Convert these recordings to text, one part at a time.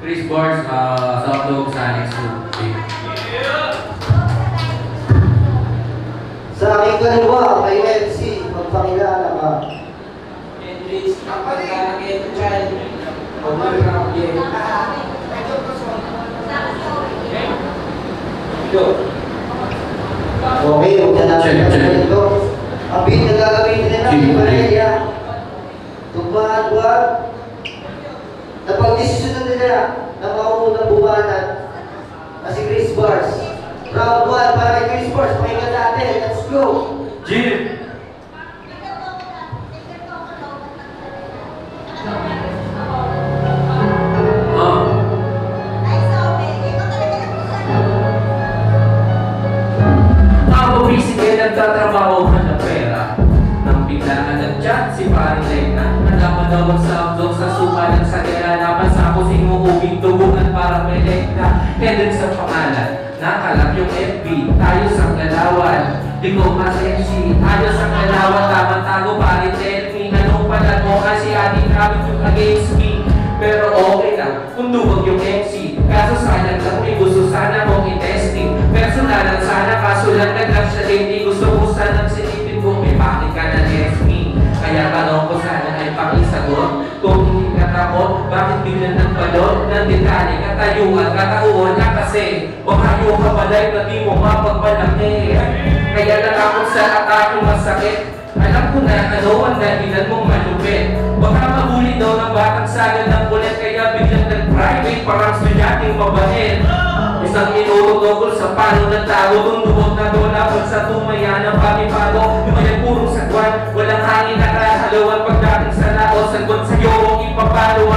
Chris Bars, Soundog, Sanix, Sa aking kaliwa, kay MC, magpakilala ka. Hendrix, kapagka nag-eto child. Pag-marap yun. Okay, huwag na natin ito. Ang beat na gagamitin nila, si Maria. Tugmaan-tuwag. Napag-desisyon nila na mauunang bumanan na si Chris Bars. Round 1 para kay Chris Bars. Pakinggan natin. Let's go! Jim! Nagtatrabaho ka ng pera nang biglaan nag-chat si paring Legna. Nagkapadawag sa abdog sa suka ng sagera. Napansa ko sinuubing tubuhan para may Legna. Hendrix sa pangalan, nakalap yung FB. Tayo sa galawan, di ko mas MC. Tayo sa galawan, tamang tago paring tell me. Anong pala mo kasi ating habit yung against me. Pero okay lang kung duwag yung MC. Kaso sayang lang may gusto sana mong i-testing. Personal lang sana kaso lang nag-lang siya dating. Gusto ko sanang silipin kung may bakit ka na me. Kaya tanong ko sana ay pakisagot. Kung hindi ka takot, bakit biglang nagbalot ng detalye, katayuan, katauhan na kasi makayo ka balay na di mo mapagmalaki. Kaya natakot sa atake masakit. Alam ko na ano ang dahilan mong malupit. Baka magulit daw ng batang sagad ng kulit. Kaya biglang nag-private parang estudyanteng mabahit. Isang inurotokol sa pano ng tago. Tundubog na dolapon sa tumaya ng pamipago. Lumayag purong sagwan, walang hangin na kahalawan. Pagdating sa laos, sagot sa'yo kung ipapalo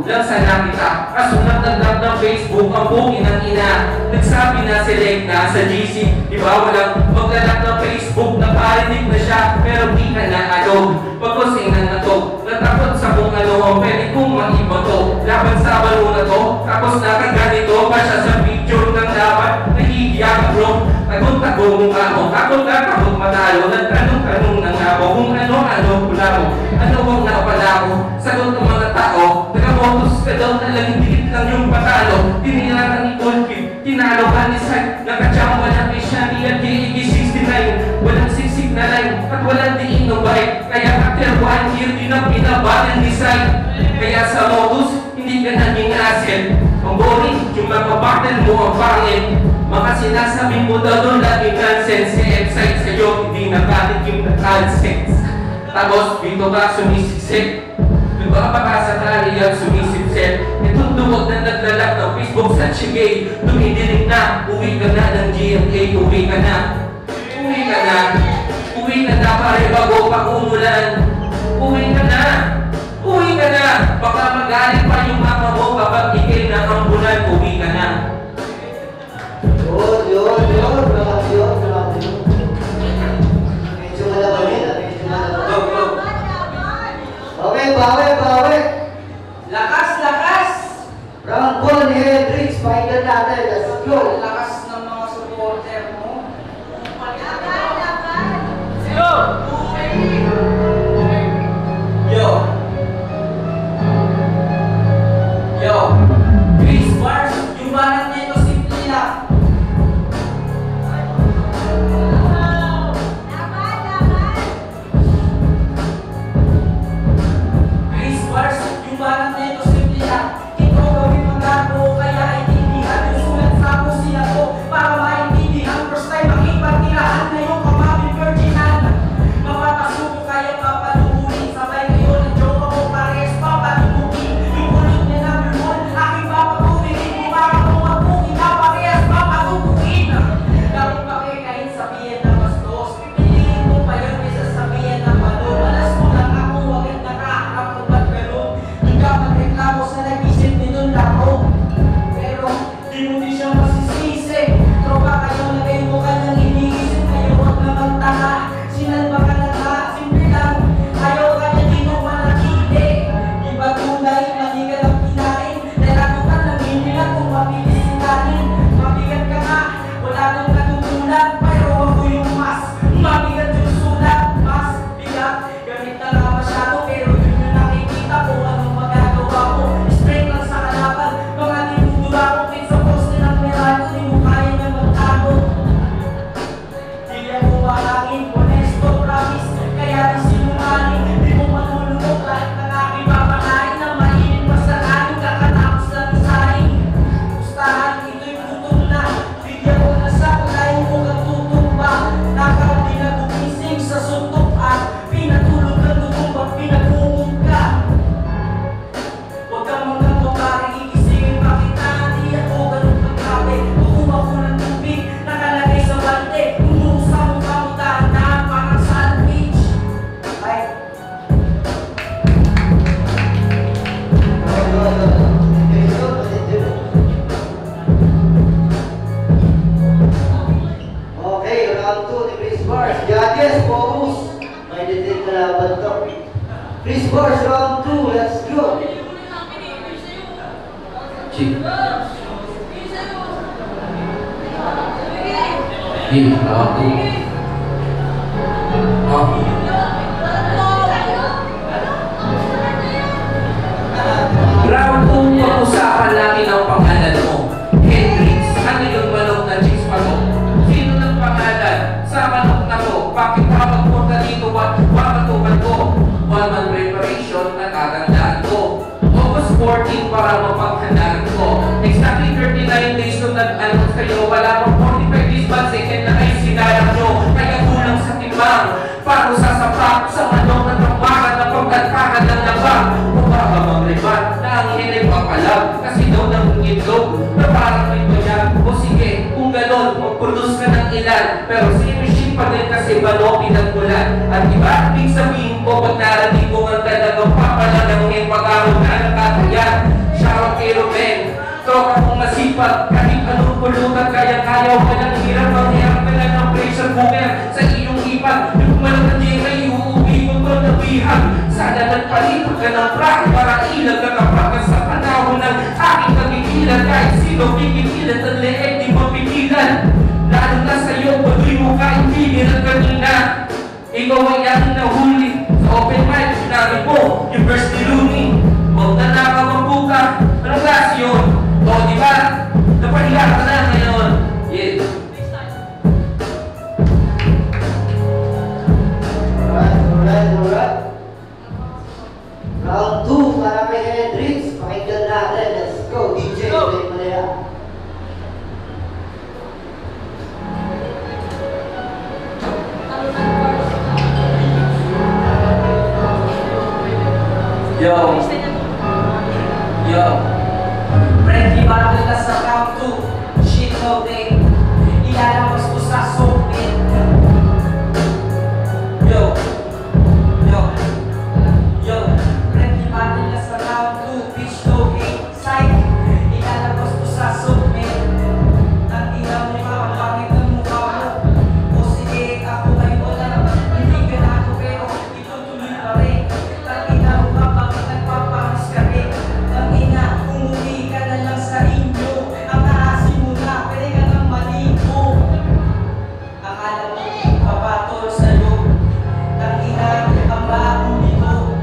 lang sana kita. Kasunat nag-drop ng Facebook ang bungin ng ina. Nagsabi na si Legna sa GC, di ba walang maglalak ng Facebook. Naparinig na siya pero di ka na alog. Pagkusing ng natog, natakot sa kung ano ang pwede kong maibato. Laban sa balo na to, tapos nakaganito pa siya sa picture ng laban. Nahihiya ka bro, tagong-tagong mukha mo. Takot ka takot matalo, nagtanong-tanong na nga mo kung ano-ano pula mo. Ano ang napala mo? Sagot ng mga tao, nakamotos ka daw na lang dikit lang yung patalo. Tinilaran ni Colkid, tinalo ka ni Side. Nakachamba na kay Shani at KEG69. Walang siksik na line at walang diin no bike. Kaya after 1 year, di na pinabalan ni Side. Kaya sa modus, hindi ka naging asset. Ang boring, yung magpabattle mo ang pangit. Mga sinasabi mo daw doon laging nonsense. Si F-side sa'yo, hindi nakatikim na AdSense. Tapos dito ka sumisiksik. Diba pakasakali ang sumisipsip. Itong duwag na naglalak ng Facebook sa Chigay. Tumidinig na, uwi ka na ng GMA. Uwi ka na, uwi ka na, uwi ka na pare bago pa umulan. Uwi ka na, uwi ka na. Baka magaling pa yung mama mo kapag ikay na ambulan. Uwi ka na. Yun. Medyo malabanin. Bawi. Lakas! Round 1 ni Hendrix. Pakinggan natin. Let's go. Lakas ng mga supporter mo. Yo! Chris Bars, yung banat nito simple lang. Chris Bars, yung banat nito simple lang. Ikaw gawin mo gago, kaya itindihan yung sulat sa pusi. Chief. Hey, ako. Round 2, pag-usapan natin ang pangalan mo. Hendrix, ano yung manok na chicks pa to? Sino ng pangalan? Sa manok na to? Bakit ka magpunta dito? Wakatukan ko? One-man preparation na tatandaan ko. August 14 para mapaghandaan ko. Exactly 39 days nung nag-announce kayo. Wala pang 45 days ba second na ay sinayang nyo. Kaya kulang sa timang. Paano sasapak sa manok na tambakan na pagkatpakan ng labang? Baka mag-rebat na ang hinay papalag. Kasi daw nang itlog na parang may bayag. O sige, kung ganon, mag-produce ka ng ilan. Pero si pa din kasi balo pinagmulan. At iba, ibig sabihin ko, pag narating ko ang talagang papalag ang may pag-araw na nakatayan. Shoutout kay Ruben, tropa kong masipag. Kahit anong pulutan, kaya-kaya walang hirap. Ang hirap ka lang ng pressure cooker sa iyong ipag. Yung malang na ay uuwi mo ko na bihag. Sana nagpalipag ka ng prak para ilag ka kapakas sa panahon ng aking nagigilan. Kahit sino pigilan at leeg di mapigilan. Lalo na sa'yo, patuloy mo kaibigin at kanina. Ikaw ay ang nahuli sa open mic. Sinabi mo, yung verse ni Looney. Huwag na nakamambuka. Anong klase yun? O, diba? Napahiya ka na ngayon. Yes. Alright. Round 2 para kay Hendrix. Pakinggan natin. Let's go, DJ. Play mo na yan. Yo. Friendly battle na sa round 2. Shit no day. Ilalabas ko sa soapin. Yo. Friendly battle na sa round 2. Bitch no hate. Psych. Ilalabas ko sa soapin. Ang ilaw mo makapangit ang mukha mo. O sige, ako ay wala. Hindi ka na ako pero itutuloy pa rin. Ang ilaw mo kapangit nagpapanis ka rin. Ang ina, umuwi ka na lang sa inyo. Ang aasin mo na, pwede ka nang maligo. Akala mo, papatol sa'yo. Ang ina, ang baong nito.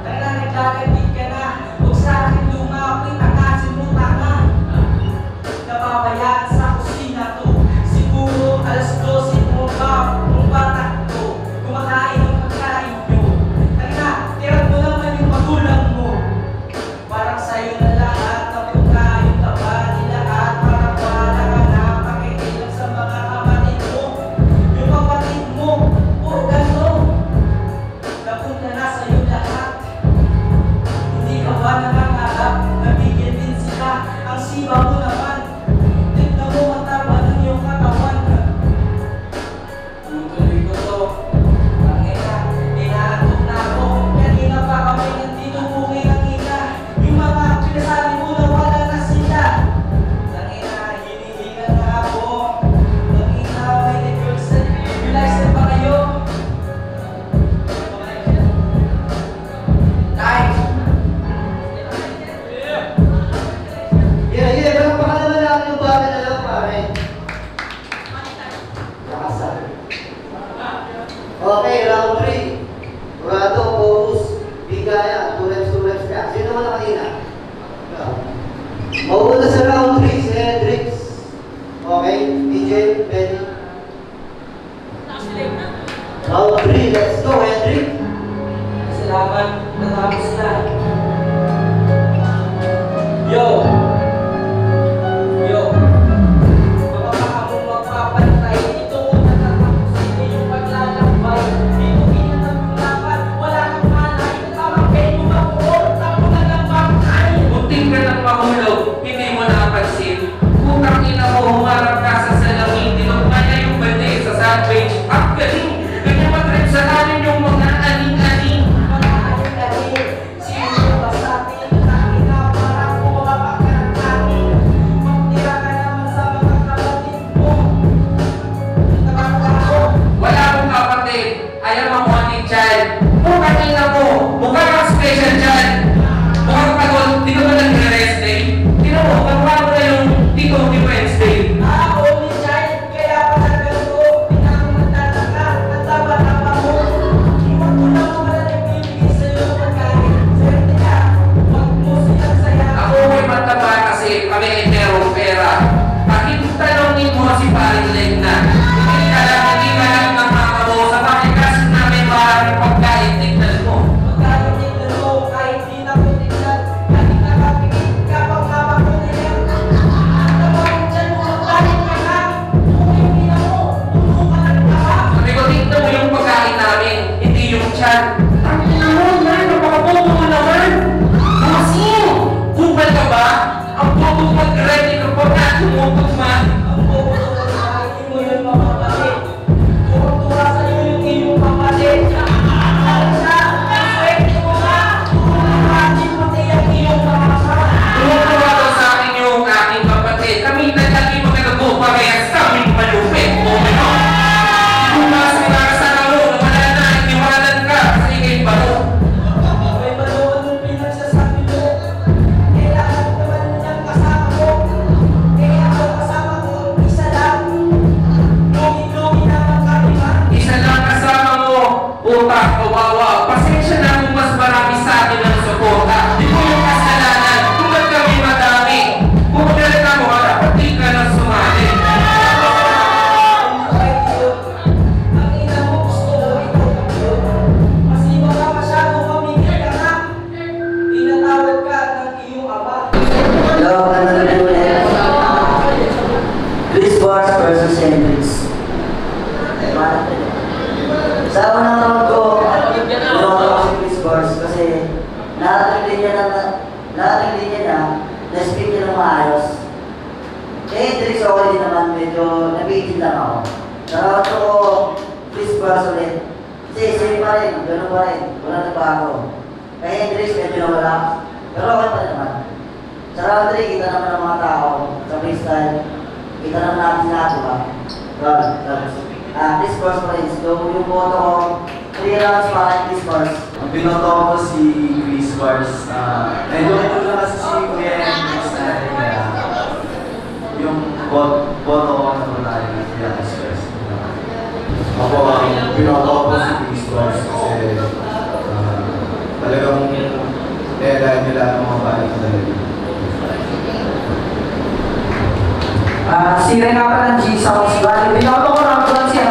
Ang naglalagit ka na. Huwag sa akin lumapit, ang asin mo tanga. Nababayaan sa kusina to. Siguro alas 12 mo ba, kung bata to. Kumakain ng pagkain nyo. Ang ina, tiran mo naman yung magulang mo. Parang sa'yo na lahat ng pagkain taba nila at parang wala ka na pakikilang sa mga kapatid mo. Yung kapatid mo, puro gano. Napunta na sa'yo lahat. Hindi ka ba nangangarap? Nabigyan din sila. Ang siba mo naman. Tignan mo mataba ng iyong katawan. Tutuloy ko to. Ang ina, inaantok na ako. Kanina pa kami nandito bukay ang ina. Yung mga pinasabi mo na wala na sila. Ang ina, hinihinga na ako. Ang ina, may negosyo. Realize na ba kayo? Guys! Yeah. Pero pakalaman natin yung bagay na lang, pare. Nakasal. Okay, round 3. Rado, focus, bigaya, 2 reps back. Sino naman na kanina? Mauuna sa round 3, si Hendrix. Okay, DJ, Benny. Round 3, let's go, Hendrix. Salamat, natapos na. Yo! Mapapaka mong magpapantay. Ito mo natatapos. Ito yung paglalakbay. Dito kinanap yung laban. Wala kang malay. Tamang kayo mabuo. Tapo na lang bakay. Munting ka ng mahulog, hindi lahat ng linya niya, na-speak niya ng maayos. Eh, Hendrix okay din naman, medyo nabitin lang ako. Narawat ko Chris Bars ulit. Kasi same pa rin, gano'n pa rin, wala na bago. Kaya Hendrix medyo nawala, pero okay pa naman. Sa round 3, kita naman ng mga tao sa freestyle. Kita naman natin lahat, diba? Chris Bars pa rin. So, yung boto ko, 3 rounds para kay Chris Bars. Ang binoto ko si Chris Bars. Medyo ito na kasi si Kuya Hendrix natin kaya yung boto ko naman tayo ni Kuya Chris Bars. Ako ang binoto ko si Chris Bars kasi talagang dahil nila ang mga balik talaga. Si Rena pa ng G-Sounds. Bali, binoto ko lang doon si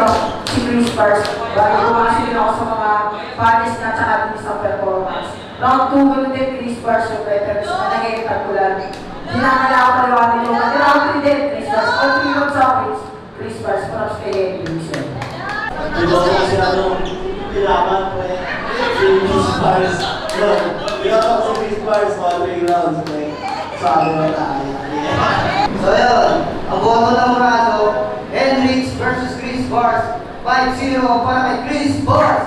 Chris Bars. Bali, kumasi din ako sa mga panis na tsaka din sa performance. Round 2, ganun din Chris Bars yung veterans na nag-e-impact ko lang. Hinangala ko paliwanag yung mga round 3 din Chris Bars. All 3 rounds sa Chris Bars. Props kay Hendrix. Binoto ko siya nung kailangan ko eh. Si Chris Bars. Binoto ko si Chris Bars, 3 rounds. Sabi mo tayo. So yun, ang boto ng Murado, Hendrix versus Chris Bars. 5-0 para kay Chris Bars.